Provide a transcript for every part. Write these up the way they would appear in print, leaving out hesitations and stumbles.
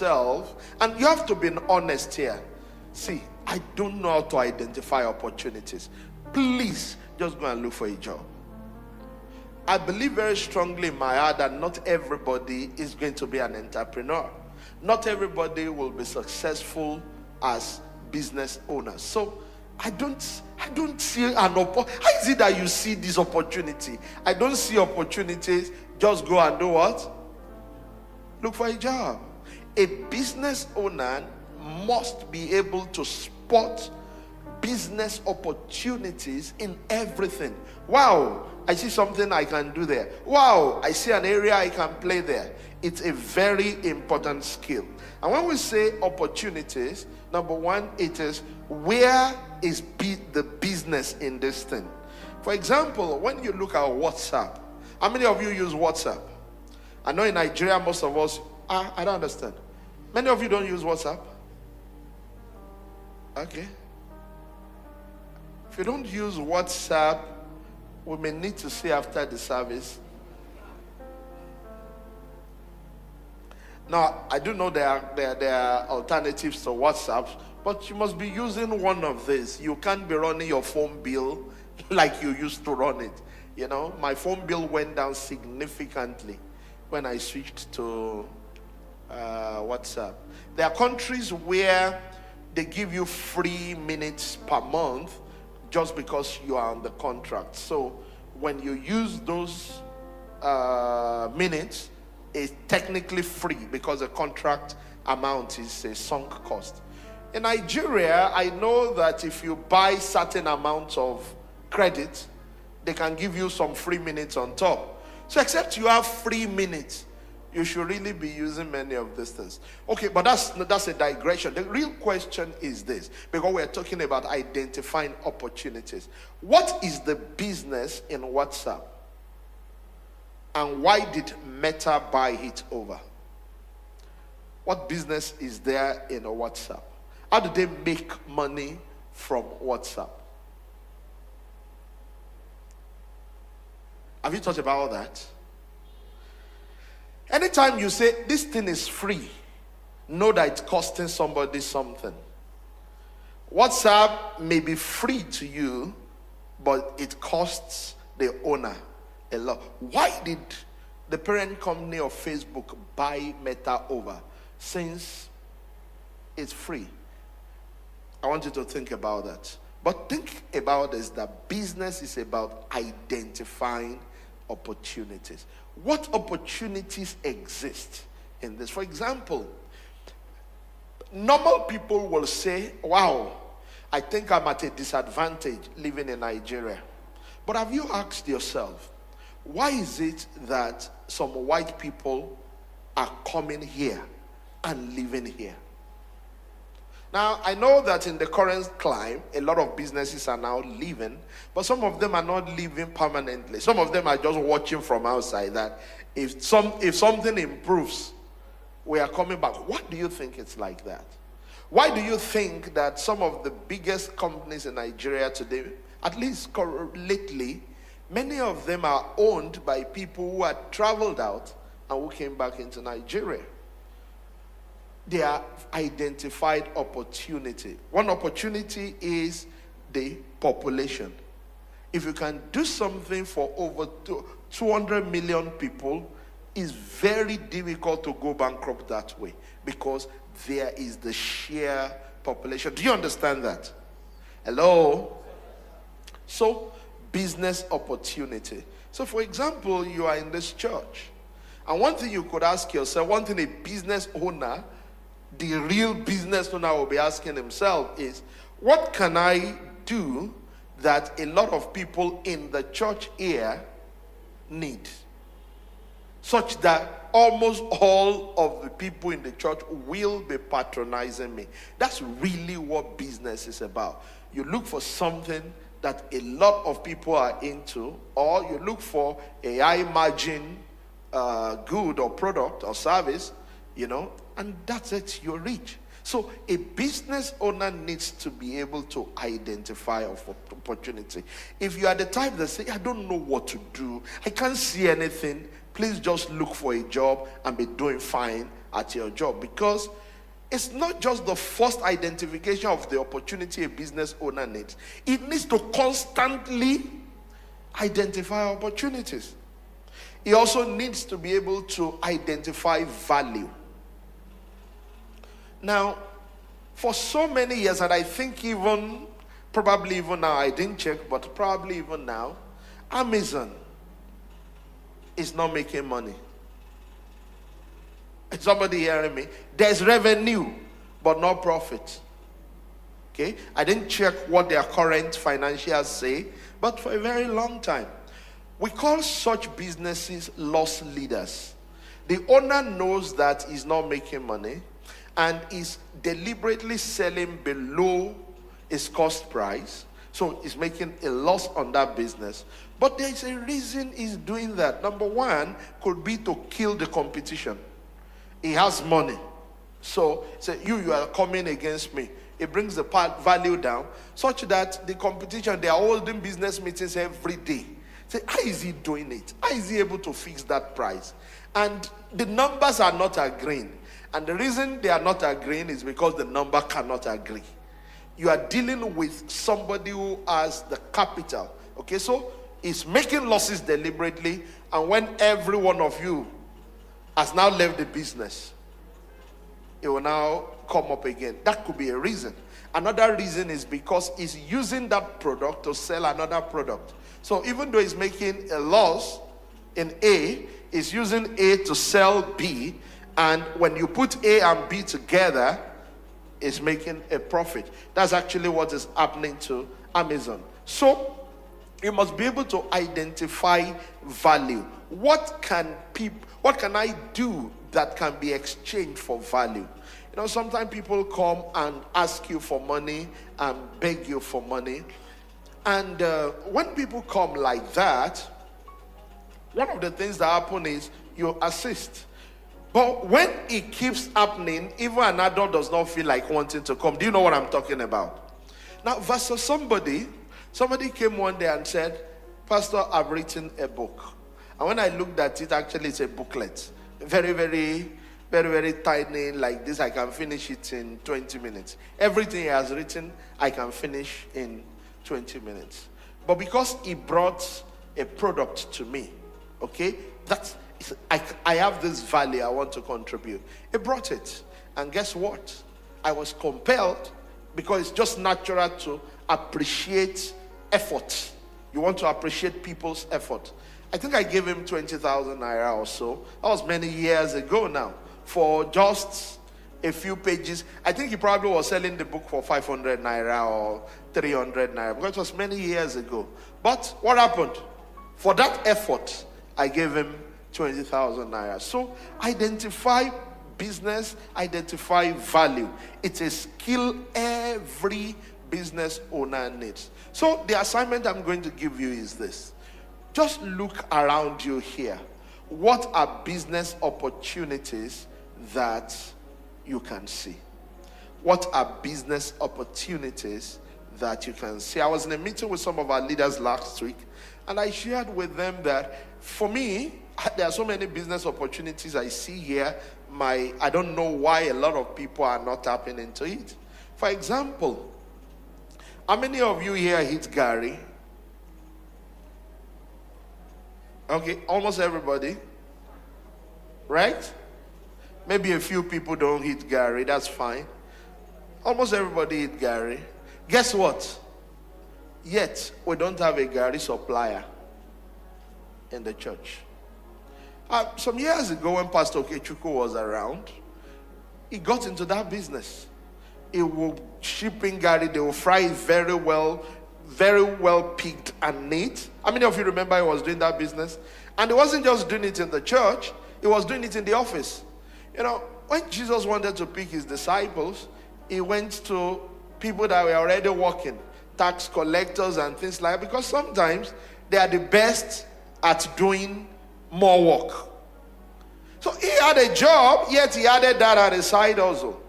yourself, and you have to be honest here. See, I don't know how to identify opportunities. Please, just go and look for a job. I believe very strongly in my heart that not everybody is going to be an entrepreneur. Not everybody will be successful as business owners. So I don't see an opportunity. How is it that you see this opportunity? I don't see opportunities. Just go and do what? Look for a job. A business owner must be able to spot business opportunities in everything. Wow, I see something I can do there. Wow, I see an area I can play there. It's a very important skill. And when we say opportunities, number one, it is where is the business in this thing. For example, when you look at WhatsApp, how many of you use WhatsApp? I know in Nigeria, most of us, I don't understand. Many of you don't use WhatsApp? Okay. If you don't use WhatsApp, we may need to see after the service. Now, I do know there are alternatives to WhatsApp, but you must be using one of these. You can't be running your phone bill like you used to run it. You know, my phone bill went down significantly when I switched to WhatsApp. There are countries where they give you free minutes per month just because you are on the contract. So when you use those minutes, it's technically free because the contract amount is a sunk cost. In Nigeria, I know that if you buy certain amounts of credit, they can give you some free minutes on top. So except you have free minutes, you should really be using many of these things. Okay, but that's a digression. The real question is this, because we're talking about identifying opportunities. What is the business in WhatsApp? And why did Meta buy it over? What business is there in WhatsApp? How do they make money from WhatsApp? Have you thought about that? Anytime you say this thing is free, know that it's costing somebody something. WhatsApp may be free to you, but it costs the owner a lot. Why did the parent company of Facebook buy Meta over since it's free? I want you to think about that. But think about this, that business is about identifying opportunities. What opportunities exist in this? For example, normal people will say, wow, I think I'm at a disadvantage living in Nigeria. But have you asked yourself, why is it that some white people are coming here and living here? Now, I know that in the current climate, a lot of businesses are now leaving, but some of them are not living permanently. Some of them are just watching from outside that if something improves, we are coming back. Why do you think it's like that? Why do you think that some of the biggest companies in Nigeria today, at least lately, many of them are owned by people who had traveled out and who came back into Nigeria? They are identified opportunity. One opportunity is the population. If you can do something for over 200 million people, it's very difficult to go bankrupt that way because there is the sheer population. Do you understand that? Hello? So, business opportunity. So, for example, you are in this church. And one thing you could ask yourself, one thing a business owner, the real business owner will be asking himself is, what can I do that a lot of people in the church here need? Such that almost all of the people in the church will be patronizing me. That's really what business is about. You look for something that a lot of people are into, or you look for a high margin good or product or service, and that's it, you're rich. So a business owner needs to be able to identify opportunity. If you are the type that say, I don't know what to do, I can't see anything, please just look for a job and be doing fine at your job, because it's not just the first identification of the opportunity a business owner needs. It needs to constantly identify opportunities. He also needs to be able to identify value. Now, for so many years, and I think probably even now, I didn't check, but probably even now, Amazon is not making money. Is somebody hearing me? There's revenue, but no profit. Okay? I didn't check what their current financials say, but for a very long time, we call such businesses loss leaders. The owner knows that he's not making money and is deliberately selling below his cost price. So he's making a loss on that business. But there's a reason he's doing that. Number one could be to kill the competition. He has money. So say, you are coming against me. It brings the value down such that the competition, they are holding business meetings every day. Say, how is he doing it? How is he able to fix that price? And the numbers are not agreeing. And the reason they are not agreeing is because the number cannot agree. You are dealing with somebody who has the capital. Okay, so he's making losses deliberately, and when every one of you has now left the business, it will now come up again. That could be a reason. Another reason is because he's using that product to sell another product. So even though he's making a loss in A, he's using A to sell B, and when you put A and B together, it's making a profit. That's actually what is happening to Amazon. So you must be able to identify value. What can I do that can be exchanged for value? You know, sometimes people come and ask you for money and beg you for money. And when people come like that, one of the things that happen is you assist. But when it keeps happening, even an adult does not feel like wanting to come. Do you know what I'm talking about? Now, versus somebody came one day and said, Pastor, I've written a book. And when I looked at it, actually it's a booklet. Very, very, very, very tiny like this. I can finish it in 20 minutes. Everything he has written, I can finish in 20 minutes. But because he brought a product to me, okay, I have this value I want to contribute. He brought it. And guess what? I was compelled, because it's just natural to appreciate effort. You want to appreciate people's effort. I think I gave him 20,000 naira or so. That was many years ago now. For just a few pages. I think he probably was selling the book for 500 naira or 300 naira, because it was many years ago. But what happened? For that effort, I gave him 20,000 naira. So identify business, identify value. It's a skill every business owner needs. So the assignment I'm going to give you is this. Just look around you here. What are business opportunities that you can see? What are business opportunities that you can see? I was in a meeting with some of our leaders last week, and I shared with them that for me, there are so many business opportunities I see here. I don't know why a lot of people are not tapping into it. For example, how many of you here hit Gary? Okay, almost everybody. Right? Maybe a few people don't hit Gary, that's fine. Almost everybody hit Gary. Guess what? Yet, we don't have a Gary supplier in the church. Some years ago, when Pastor Okechukwu was around, he got into that business. He will ship in Gary, they will fry it very well picked and neat. How many of you remember he was doing that business? And he wasn't just doing it in the church, he was doing it in the office. You know, when Jesus wanted to pick his disciples, he went to people that were already working, tax collectors and things like that, because sometimes they are the best at doing more work. So he had a job, yet he added that at the side also.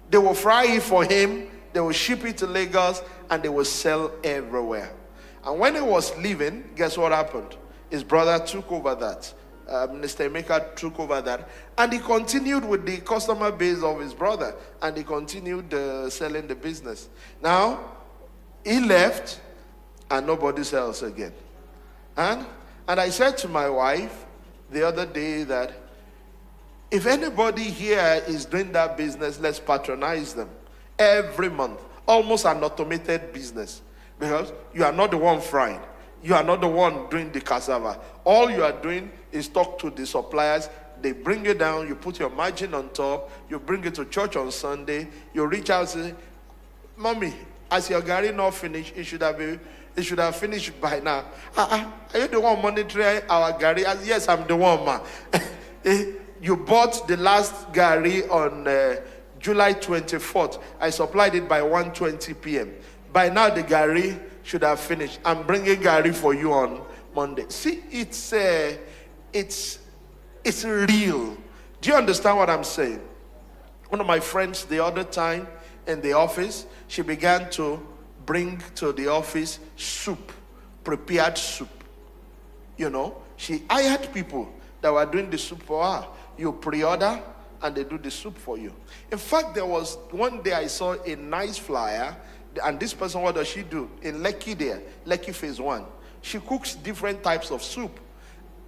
They will fry it for him, they will ship it to Lagos, and they will sell everywhere. And when he was leaving, guess what happened? His brother took over that Minister Emeka took over that, and he continued with the customer base of his brother, and he continued selling the business. Now, he left, and nobody sells again. And I said to my wife the other day that if anybody here is doing that business, let's patronize them every month. Almost an automated business, because you are not the one frying. You are not the one doing the cassava. All you are doing is talk to the suppliers. They bring it down. You put your margin on top. You bring it to church on Sunday. You reach out and say, Mommy, as your garri not finished, it should have finished by now. Are you the one monitoring our garri? Yes, I'm the one, ma. You bought the last garri on July 24th. I supplied it by 1:20 p.m. By now, the garri should have finished. I'm bringing garri for you on Monday. See, it's real. Do you understand what I'm saying? One of my friends the other time in the office, she began to bring to the office soup, prepared soup. You know, she hired people that were doing the soup for her. You pre-order and they do the soup for you. In fact, there was one day I saw a nice flyer. And this person, what does she do? In Lekki there, Lekki phase 1. She cooks different types of soup.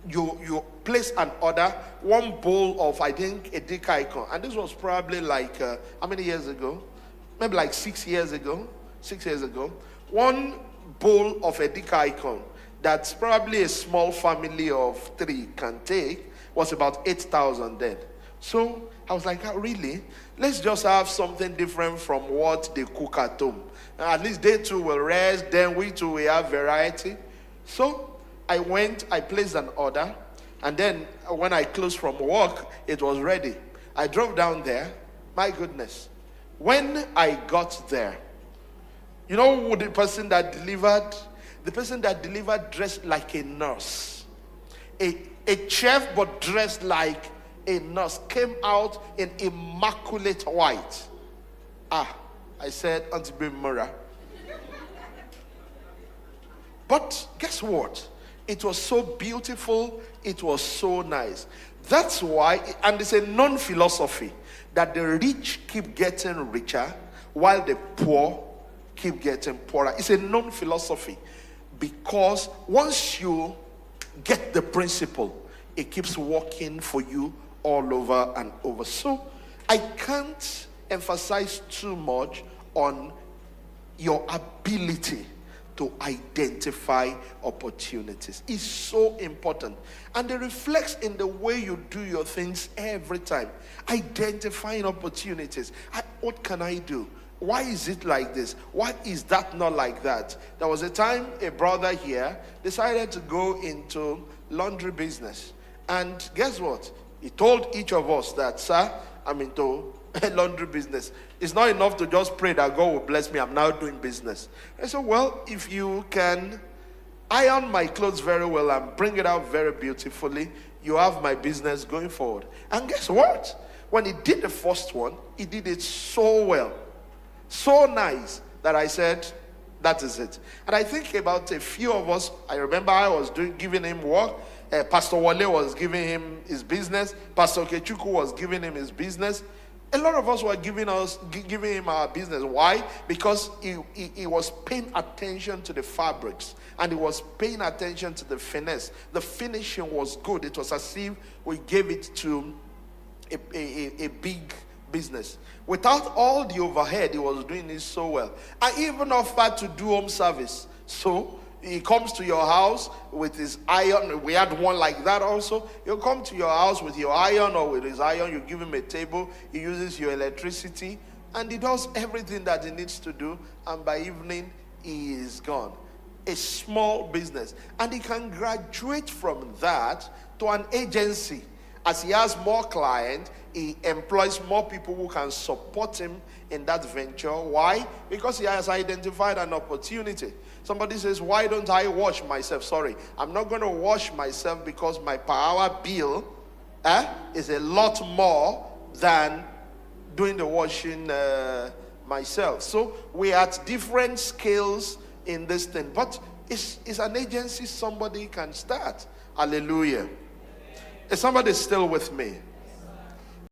You place an order, one bowl of, I think, a icon. And this was probably like, how many years ago? Maybe like 6 years ago. 6 years ago. One bowl of a icon that's probably a small family of 3 can take was about 8,000 then. So I was like, oh, really? Let's just have something different from what they cook at home. At least they too will rest, then we too will have variety. So I went, I placed an order, and then when I closed from work, it was ready. I drove down there. My goodness. When I got there, you know who the person that delivered? The person that delivered dressed like a nurse. A chef, but dressed like a nurse, came out in immaculate white. I said, Auntie Bimura. But guess what? It was so beautiful. It was so nice. That's why, and it's a known philosophy, that the rich keep getting richer while the poor keep getting poorer. It's a known philosophy, because once you get the principle, it keeps working for you all over and over. So I can't emphasize too much on your ability to identify opportunities. It's so important. And it reflects in the way you do your things every time. Identifying opportunities. What can I do? Why is it like this? Why is that not like that? There was a time a brother here decided to go into laundry business. And guess what? He told each of us that, sir, I'm into laundry business. It's not enough to just pray that God will bless me. I'm now doing business. I said, well, if you can iron my clothes very well and bring it out very beautifully, you have my business going forward. And guess what? When he did the first one, he did it so well, so nice, that I said, that is it. And I think about a few of us, I remember I was giving him work. Pastor Wale was giving him his business. Pastor Kechuku was giving him his business. A lot of us were giving him our business. Why? Because he was paying attention to the fabrics, and he was paying attention to the finesse. The finishing was good. It was as if we gave it to a big business. Without all the overhead, he was doing it so well. I even offered to do home service. So he comes to your house with his iron. We had one like that also. He'll come to your house with your iron or with his iron. You give him a table. He uses your electricity. And he does everything that he needs to do. And by evening, he is gone. A small business. And he can graduate from that to an agency. As he has more clients, he employs more people who can support him in that venture. Why? Because he has identified an opportunity. Somebody says, why don't I wash myself? Sorry, I'm not going to wash myself because my per hour bill is a lot more than doing the washing myself. So we are at different scales in this thing. But it's an agency somebody can start. Hallelujah. Is somebody still with me?